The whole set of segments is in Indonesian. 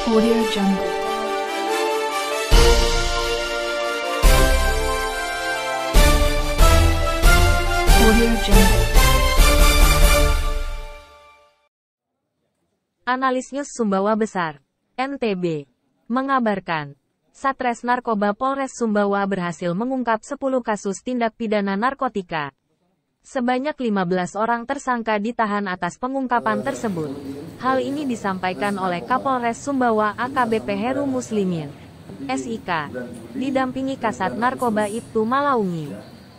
Audio Jungle. Audio Jungle. Analis News Sumbawa Besar, NTB, mengabarkan, Satres Narkoba Polres Sumbawa berhasil mengungkap 10 kasus tindak pidana narkotika. Sebanyak 15 orang tersangka ditahan atas pengungkapan tersebut. Hal ini disampaikan oleh Kapolres Sumbawa AKBP Heru Muslimin, SIK, didampingi Kasat Narkoba Ibtu Malaungi,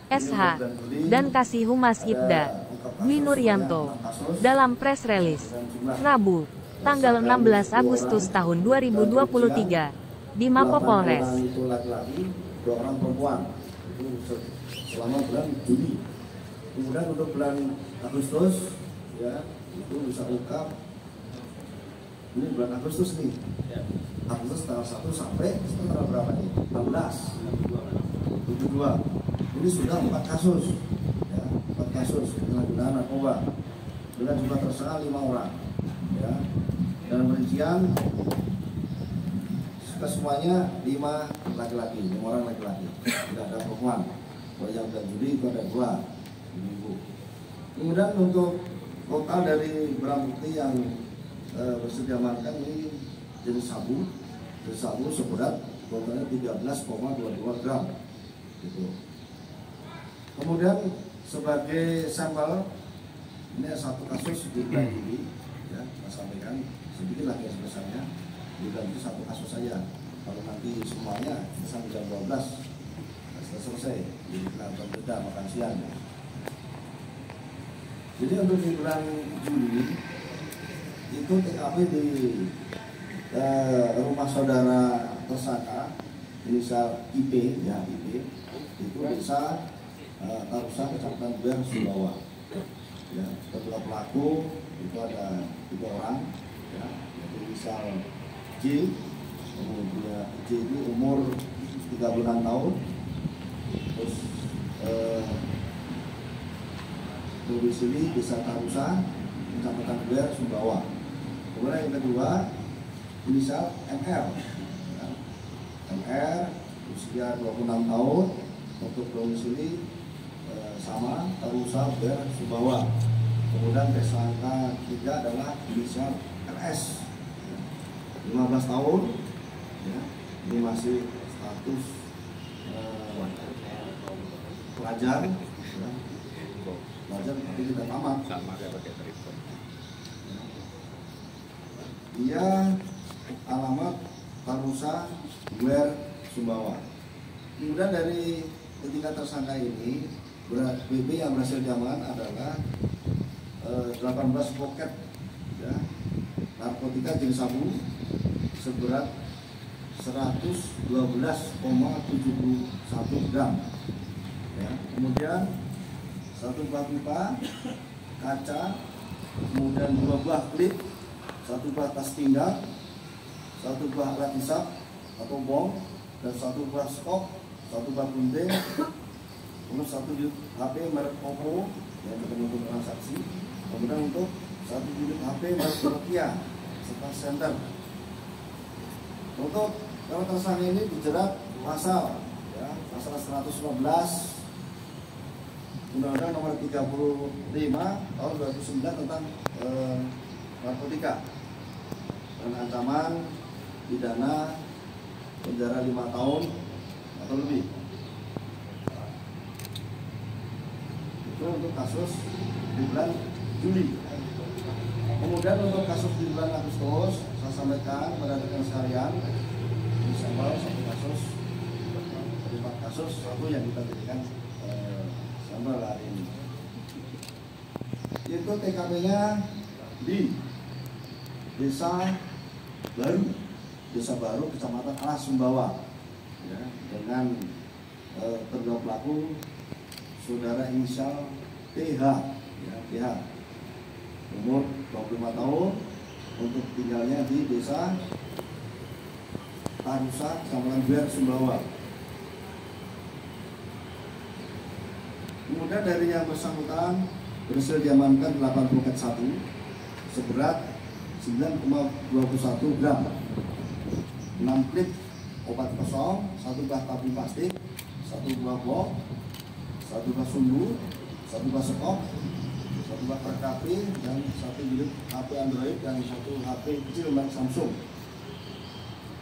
SH, dan Kasih Humas Ibda, Dwi Nuryanto, dalam press release, Rabu, tanggal 16 Agustus tahun 2023, di Mako Polres. Itu laki-laki, 2 orang perempuan. Itu selama bulan Juni. Kemudian untuk bulan Agustus, ya, itu bisa ungkap. Ini bulan Agustus nih. Agustus tanggal 1 sampai tanggal berapa nih? 16. 72. Ini sudah 4 kasus. Ya, 4 kasus penyalahgunaan narkoba. Dengan jumlah tersangka 5 orang. Ya. Dan rincian semuanya 5 laki-laki, 5 orang laki-laki, tidak ada perempuan. Kalau yang bulan Juli itu ada 2 minggu. Kemudian untuk total dari barang bukti yang bersedia diamankan ini jenis sabu seberat totalnya 13,22 gram. Gitu. Kemudian sebagai sampel ini 1 kasus di bulan Juli, ya, saya sampaikan sedikit lagi sebesarnya. Bulan itu 1 kasus saja. Kalau nanti semuanya sampai jam 12 selesai di kantor beda makan siang. Jadi untuk di bulan Juli itu TKP di rumah saudara tersangka inisial IP, ya IP, itu desa Tarusa, Kecamatan Buer, Sumbawa. Ya, kedua pelaku itu ada 3 orang, ya, yaitu inisial J, kemudian J ini umur 36 tahun, terus domisili desa Tarusa, Kecamatan Buer, Sumbawa. Kemudian yang kedua inisial MR, ya. MR usia 26 tahun, untuk domisili sama Tarusa, Buer, Sumbawa. Kemudian tersangka 3 adalah inisial RS, 15 tahun, ya, ini masih status pelajar, ya, pelajar tapi tidak tamat. Dia alamat Tarusa, Buer, Sumbawa. Kemudian dari ketiga tersangka ini, BB yang berhasil diamankan adalah 18 poket, ya, narkotika jenis sabu seberat 112,71 gram. Ya, kemudian 1 buah pipa kaca, kemudian 2 buah klip, 1 buah tas pinggang, 1 buah alat hisap atau bong, dan 1 buah stok, 1 buah gunting, kemudian 1 unit HP merek Oppo yang untuk transaksi, kemudian untuk 1 unit HP merek Nokia serta senter. Untuk kalau tersangka ini dijerat pasal, ya, pasal 115 Undang-Undang Nomor 35 Tahun 2009 tentang narkotika dengan ancaman pidana penjara 5 tahun atau lebih. Itu untuk kasus di bulan Juli. Kemudian untuk kasus di bulan Agustus, saya sampaikan pada rekan sekalian, di sampel 1 kasus, 4 kasus, 1 yang kita jadikan sampel hari ini. Itu TKP-nya di Desa Baru, Kecamatan Alas, Sumbawa, ya, dengan terduga pelaku saudara inisial TH, ya, TH, umur 25 tahun, untuk tinggalnya di Desa Tarusa, Kecamatan Buer, Sumbawa. Kemudian dari yang bersangkutan berhasil diamankan 8 poket sabu seberat 9,21 gram. 6 klip obat kosong, 1 buah tabung plastik, 1 buah bom, 1 buah sumbu, 1 buah sekop, 1 buah korek api, dan 1 unit HP Android dan 1 HP kecil merek Samsung.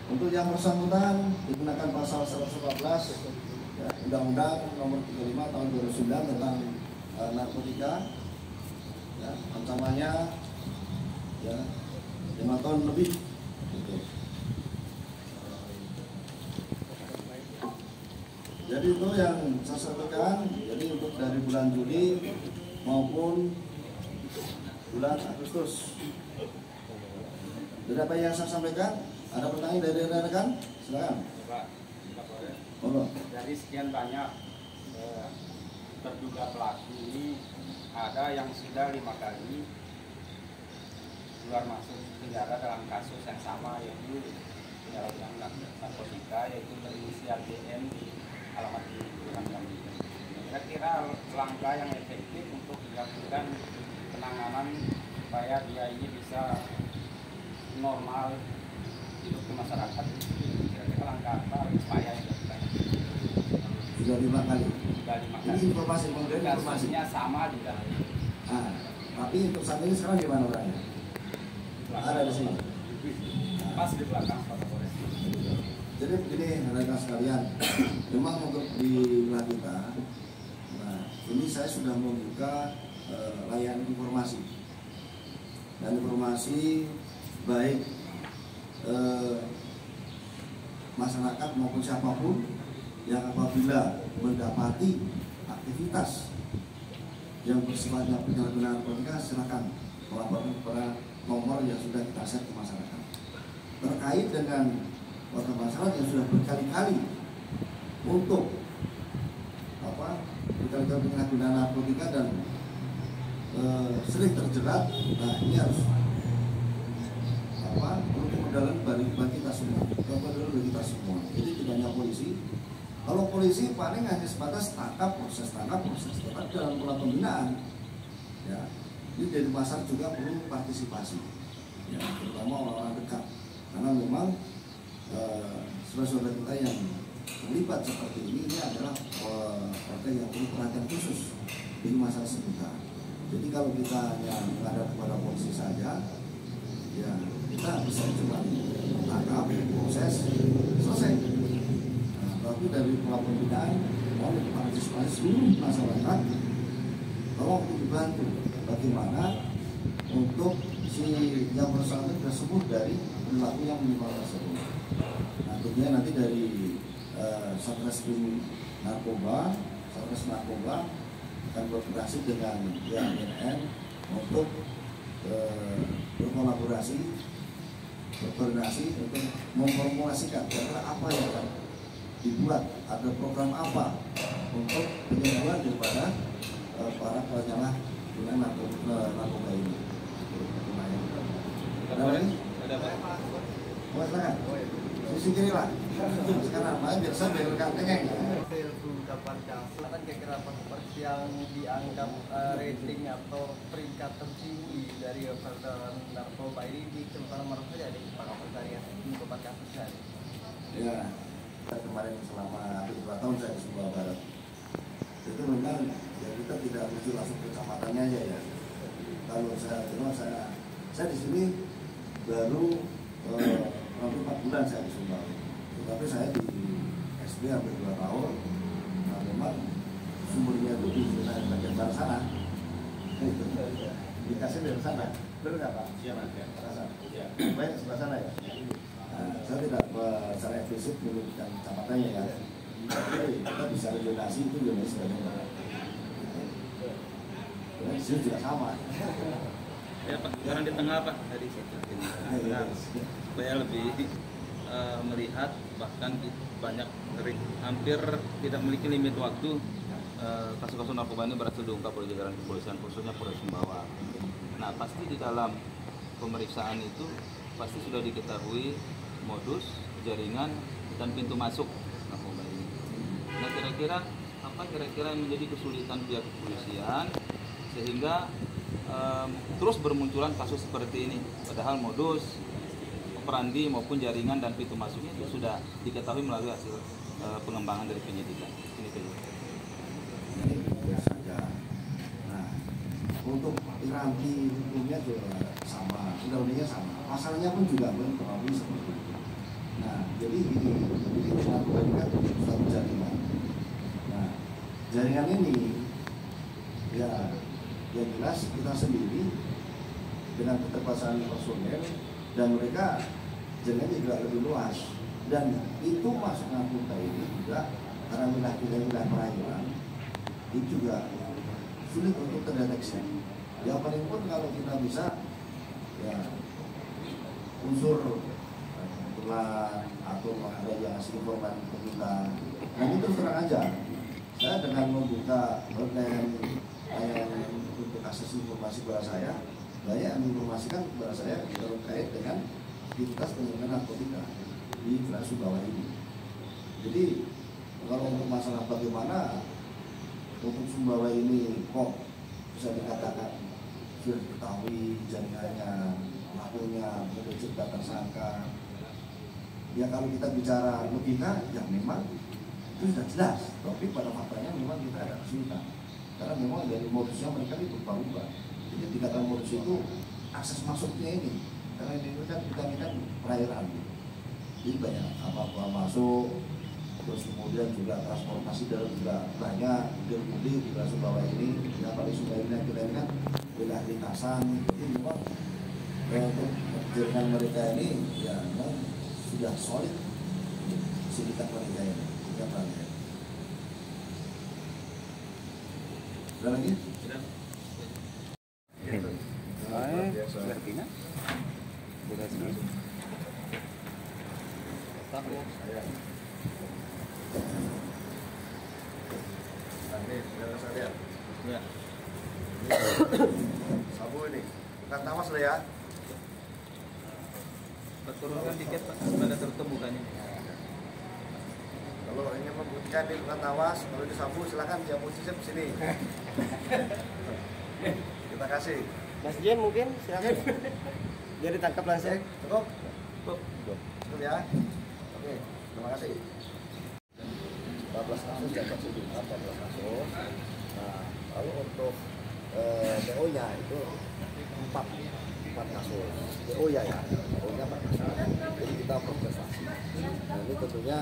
Untuk yang bersangkutan digunakan pasal 114 ya, Undang-Undang Nomor 35 Tahun 2009 tentang narkotika. Ya, ancamannya ya 5 tahun lebih. Gitu. Jadi itu yang saya sampaikan. Jadi untuk dari bulan Juli maupun bulan Agustus. Jadi apa yang saya sampaikan? Ada pertanyaan dari rekan? Silakan. Pak, dari sekian banyak terduga pelaku ini, ada yang sudah 5 kali keluar masuk penjara dalam kasus yang sama, yaitu penyalahgunaan narkotika, yaitu berinisial JN di alamat di Kelurahan. Kira-kira langkah yang efektif untuk dilakukan penanganan supaya dia ini bisa normal hidup di masyarakat, kira-kira langkah apa upaya yang dilakukan? Sudah 5 kali. Sudah 5 kali. Ini informasi kemudian kasusnya sama juga. Nah, tapi untuk saat ini sekarang di mana orangnya? Ada di sini. Pas di belakang Pak Kapolres. Jadi begini rekan sekalian, memang untuk di wilayah kita, nah ini saya sudah membuka layanan informasi dan informasi baik masyarakat maupun siapapun yang apabila mendapati aktivitas yang bersifatnya penyalahgunaan narkotika, silakan melaporkan kepada nomor yang sudah kita set ke masyarakat. Terkait dengan warga masyarakat yang sudah berkali-kali untuk berkali-kali penyalahgunaan narkotika dan sering terjerat, nah ini harus untuk mendalam bagi kita semua, bagi kita semua. Jadi tidak hanya polisi. Kalau polisi paling hanya sebatas tangkap, proses tetapi dalam pola pembinaan, ya, ini dari pasar juga perlu partisipasi, ya, terutama orang-orang dekat, karena memang saudara-saudara kita yang terlibat seperti ini adalah warga yang perlu perhatian khusus di masalah sekitar. Jadi kalau kita hanya menghadap kepada polisi saja, ya kita bisa cuma tangkap, proses, selesai. Nah, tapi dari pola pembinaan, mau partisipasi seluruh masyarakat, tolong dibantu bagaimana untuk si yang bersangkutan tersebut dari perilaku yang minimal tersebut. Nah, tentunya nanti dari Satreskrim Narkoba, Satres Narkoba akan berkoordinasi dengan BNN untuk berkoordinasi untuk memformulasikan kira-kira apa yang akan dibuat, ada program apa untuk penyembuhan daripada para penyalahguna narkoba ini. Ada Pak. Silakan. Sisi kiri lah. Sekarang Pak, biar saya berikan tengeng. Ungkapan kasus kan kira-kira seperti yang dianggap rating atau peringkat tertinggi dari peredaran narkoba ini di Kelurahan mana saja di Pak Kapolres ungkapan kasusnya? Ya, kemarin selama 2 tahun saya di Sumbawa Barat. Itu memang ya kita tidak mesti langsung ke kecamatannya aja ya. Kalau saya di sini baru hampir 4 bulan saya di Sumbawa. Tetapi saya di SD hampir 2 tahun. Nah, memang sumbernya itu di bagian barat sana. Dikasih dari sana. Benar nggak Pak? Iya Pak. Rasa. Iya. Baik sebelah sana ya. Nah, saya tidak secara eksplisit menyebutkan kecamatannya ya. Tapi kita bisa regionasi itu juga sebenarnya. Di sini juga sama. Ya Pak, orang di tengah Pak dari situ. Benar. Supaya lebih melihat, bahkan banyak hampir tidak memiliki limit waktu kasus-kasus narkoba ini berhasil diungkap oleh jajaran kepolisian, khususnya Polres Sumbawa. Nah, pasti di dalam pemeriksaan itu pasti sudah diketahui modus, jaringan, dan pintu masuk narkoba ini. Nah, kira-kira apa yang menjadi kesulitan pihak kepolisian sehingga terus bermunculan kasus seperti ini, padahal modus operandi maupun jaringan dan pintu masuknya itu sudah diketahui melalui hasil pengembangan dari penyidikan. Ini saja. Ini biasa saja. Nah, untuk piranti hukumnya juga sama, undang-undangnya sama. Masalahnya pun juga kurang lebih seperti itu. Nah, jadi ini narkoba ini kan suatu jaringan. Nah, jaringan ini ya yang jelas kita sendiri dengan keterbatasan personel dan mereka jaringannya juga lebih luas, dan itu masuk narkoba ini juga karena wilayah kita wilayah perairan itu juga sulit untuk terdeteksi. Yang paling pun kalau kita bisa ya unsur kebetulan atau ada yang ngasih informasi ke kita, dan itu terus terang aja saya dengan membuka hotline untuk akses informasi kepada saya, banyak yang menginformasikan kepada saya terkait dengan aktivitas penyelenggaraan narkotika di wilayah Sumbawa ini. Jadi kalau untuk masalah bagaimana untuk Sumbawa ini kok bisa dikatakan sudah diketahui jaringannya, pelakunya, pencipta tersangka, ya kalau kita bicara logika ya memang itu sudah jelas, tapi pada faktanya memang kita ada kesulitan karena memang dari modusnya mereka itu berubah-ubah. Jadi dikatakan modus itu akses masuknya ini, karena ini kan kita ini kan perairan, jadi banyak apa masuk, terus kemudian juga transportasi darat juga banyak, mudik di wilayah Sumbawa ini, ya paling Sumbawa ini kita ini kan wilayah lintasan, jadi memang untuk jaringan mereka ini ya memang sudah solid sindikat mereka ini, sindikatnya. Sudah lagi? Sudah. Ini sudah saya lihat. Ya. Sabu ini bukan tawas lah ya. Turunkan dikit Pak, supaya tertutup mukanya. Kalau ingin membuktikan ini bukan tawas, kalau ini sabu silakan dia posisi di sini. Terima kasih. Mas Jen mungkin silakan. Dia ditangkap langsung. Cukup? Cukup ya. Oke, terima kasih. 14 kasus dan masih di 14 kasus. Nah, lalu untuk PO-nya itu 4 kasus. PO-nya ya, PO-nya 4 kasus. Jadi kita berprestasi. Nah, ini tentunya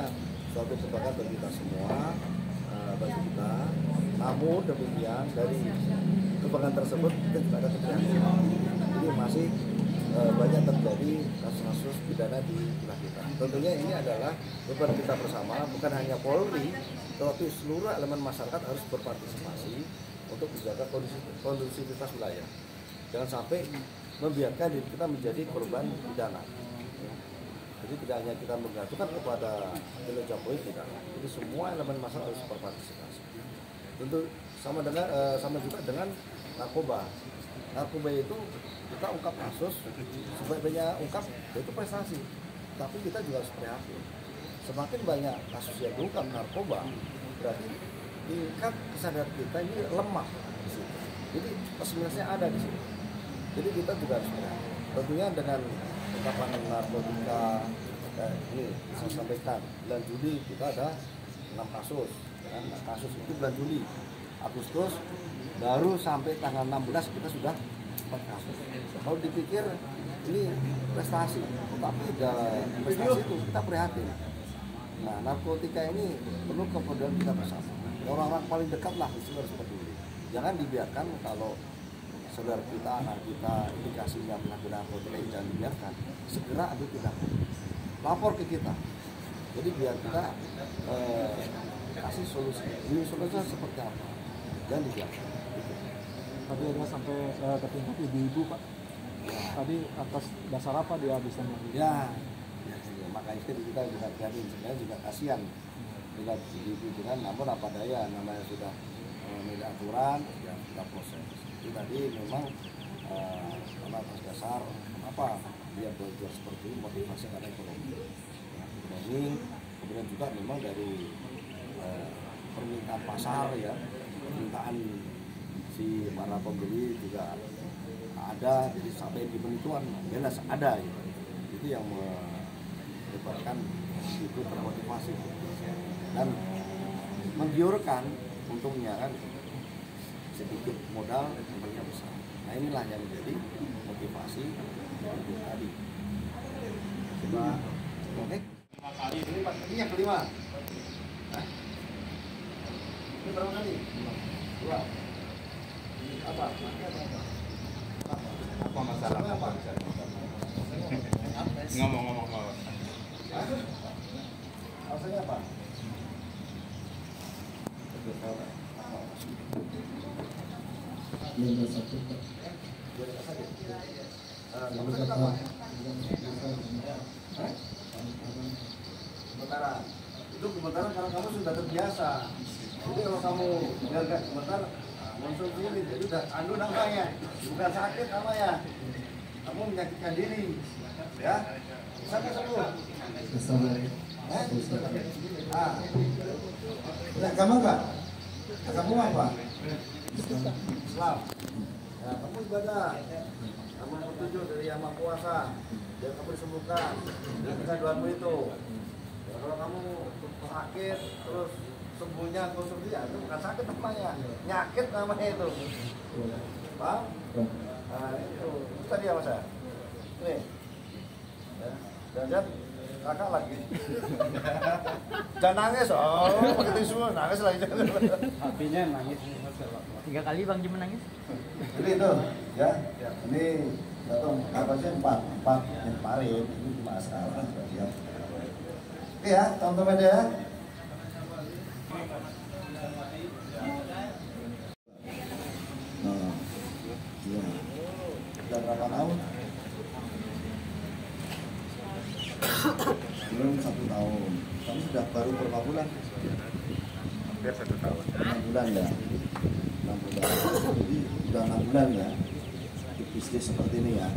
suatu kebanggaan bagi kita semua, bagi kita. Namun demikian dari kebanggaan tersebut kita juga ada keprihatinan. Jadi masih banyak terjadi kasus-kasus pidana di wilayah kita. Tentunya ini adalah beban kita bersama, bukan hanya Polri, tetapi seluruh elemen masyarakat harus berpartisipasi untuk menjaga kondusivitas wilayah. Jangan sampai membiarkan diri kita menjadi korban pidana. Jadi tidak hanya kita menggantungkan kepada kinerja Polri, tidak. Jadi semua elemen masyarakat harus berpartisipasi. Tentu sama juga dengan narkoba. Narkoba itu kita ungkap kasus, sebaik-baiknya ungkap itu prestasi. Tapi kita juga harus prihatin. Semakin banyak kasus yang diungkap narkoba, berarti tingkat kesadaran kita ini lemah di situ. Jadi plus-minusnya ada di situ. Jadi kita juga harus prihatin. Tentunya dengan ungkapan narkotika, ini saya sampaikan, bulan Juli kita ada 6 kasus. Kan? Kasus itu bulan Juli. Agustus baru sampai tanggal 16 kita sudah 4 kasus. Kalau dipikir ini prestasi, tapi prestasi itu kita prihatin. Nah, narkotika ini perlu kepedulian kita bersama. Orang-orang paling dekat lah itu harus peduli. Jangan dibiarkan kalau saudara kita, anak kita indikasinya melakukan narkotika, jangan dibiarkan. Segera ambil tindakan. Lapor ke kita. Jadi biar kita kasih solusi. Ini solusinya seperti apa? Jangan dibiarkan. Tapi akhirnya sampai ke tingkat ibu-ibu Pak. Tadi atas dasar apa dia bisa mengambil? Ya, maka itu kita juga prihatin, sebenarnya juga kasihan juga ibu dengan, namun apa daya, namanya sudah memiliki aturan, ya kita proses. Jadi tadi memang atas dasar apa dia belajar seperti ini, motivasi karena ekonomi, kemudian juga memang dari permintaan pasar ya, permintaan si para pembeli juga ada, jadi sampai di penentuan jelas ada ya. Itu itu yang menyebabkan itu termotivasi dan menggiurkan, untungnya kan sedikit modal untungnya besar. Nah inilah yang menjadi motivasi untuk tadi. Coba oke. Ini Pak, ini yang kelima. Hah? Ini berapa kali? Dua. Apa? Apa masalah? Apa? Ngomong-ngomong. Alasannya apa? Yang satu Pak. Alasannya apa? Gemetaran. Itu gemetaran karena kamu sudah terbiasa. Jadi kalau kamu gak gemetar, konsumsi ini jadi udah anu namanya, bukan sakit namanya. Kamu menyakitkan diri, ya. Bisa nggak sembuh? Nah, kamu enggak? Kamu apa? Islam. Ya, kamu ibadah. Kamu petunjuk dari Yang Maha Kuasa. Biar kamu disembuhkan. Dengan kecanduanmu itu. Ya, kalau kamu sakit terus sembuhnya konsumsi, ya itu bukan sakit namanya, nyakit namanya itu. Paham? Nah, itu tadi apa saya? Nih. Ya, dan kakak lagi. Jangan nangis, pakai tisu nangis lagi. Hatinya nangis. 3 kali Bang Jim menangis. Jadi itu, ya. Ini atau apa sih empat yang kemarin ini cuma sekarang. Ya. Oke ya, teman-teman ya. Nah, ya. Sudah berapa tahun? Belum 1 tahun. Kamu sudah baru berapa bulan? Hampir 1 tahun. 6 bulan ya. 6 bulan. Jadi sudah 6 bulan ya. Di bisnis seperti ini ya.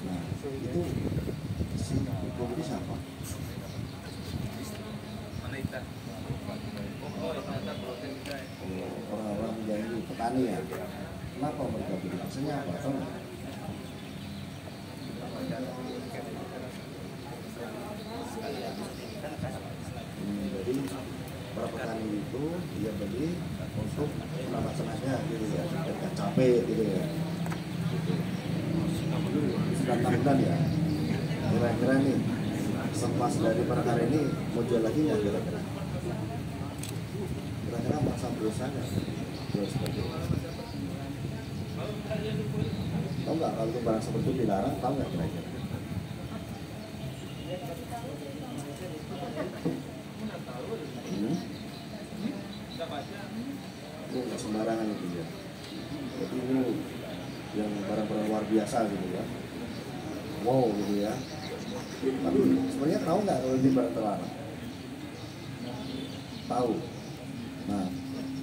Nah, itu si ibu ini siapa? Mana itu? Orang-orang yang di petani ya. Kenapa mereka beli? Maksudnya apa? Tahu nggak? Jadi para petani itu dia beli untuk penambahan gitu ya, dan capek gitu ya. Sudah 6 bulan ya. Kira-kira nih selepas dari perkara ini mau jual lagi nggak kira-kira? Kira-kira merasa berusaha nggak? Jual seperti itu. Tahu nggak kalau itu barang seperti itu dilarang? Tahu nggak kira-kira? Ini nggak sembarangan itu ya. Jadi ini yang barang-barang luar biasa gitu ya. Wow gitu ya. Tapi sebenarnya tahu nggak kalau ini barang terlarang? Tahu. Nah,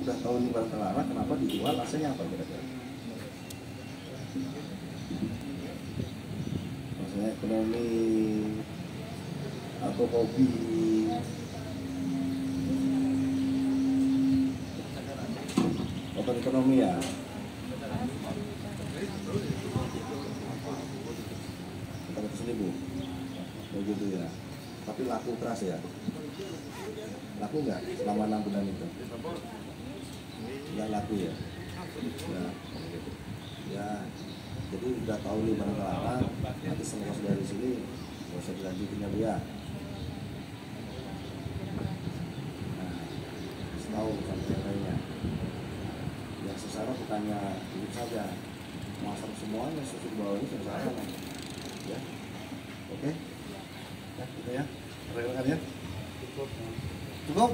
udah tahu ini barang terlarang, kenapa dijual? Rasanya apa kira-kira? Maksudnya ekonomi atau hobi? Open ekonomi ya. Kita 100.000 begitu ya. Tapi laku keras ya. Laku nggak selama 6 bulan itu? Nggak laku ya. Ya, jadi udah tahu nih barang terlarang. Nanti selepas dari sini nggak usah dilanjutin ya Bu ya. Nah, tahu sampai yang sengsara bukannya hidup saja, masak semuanya susu bawah ini sengsara kan? Ya, oke, ya gitu ya, rekan ya, cukup.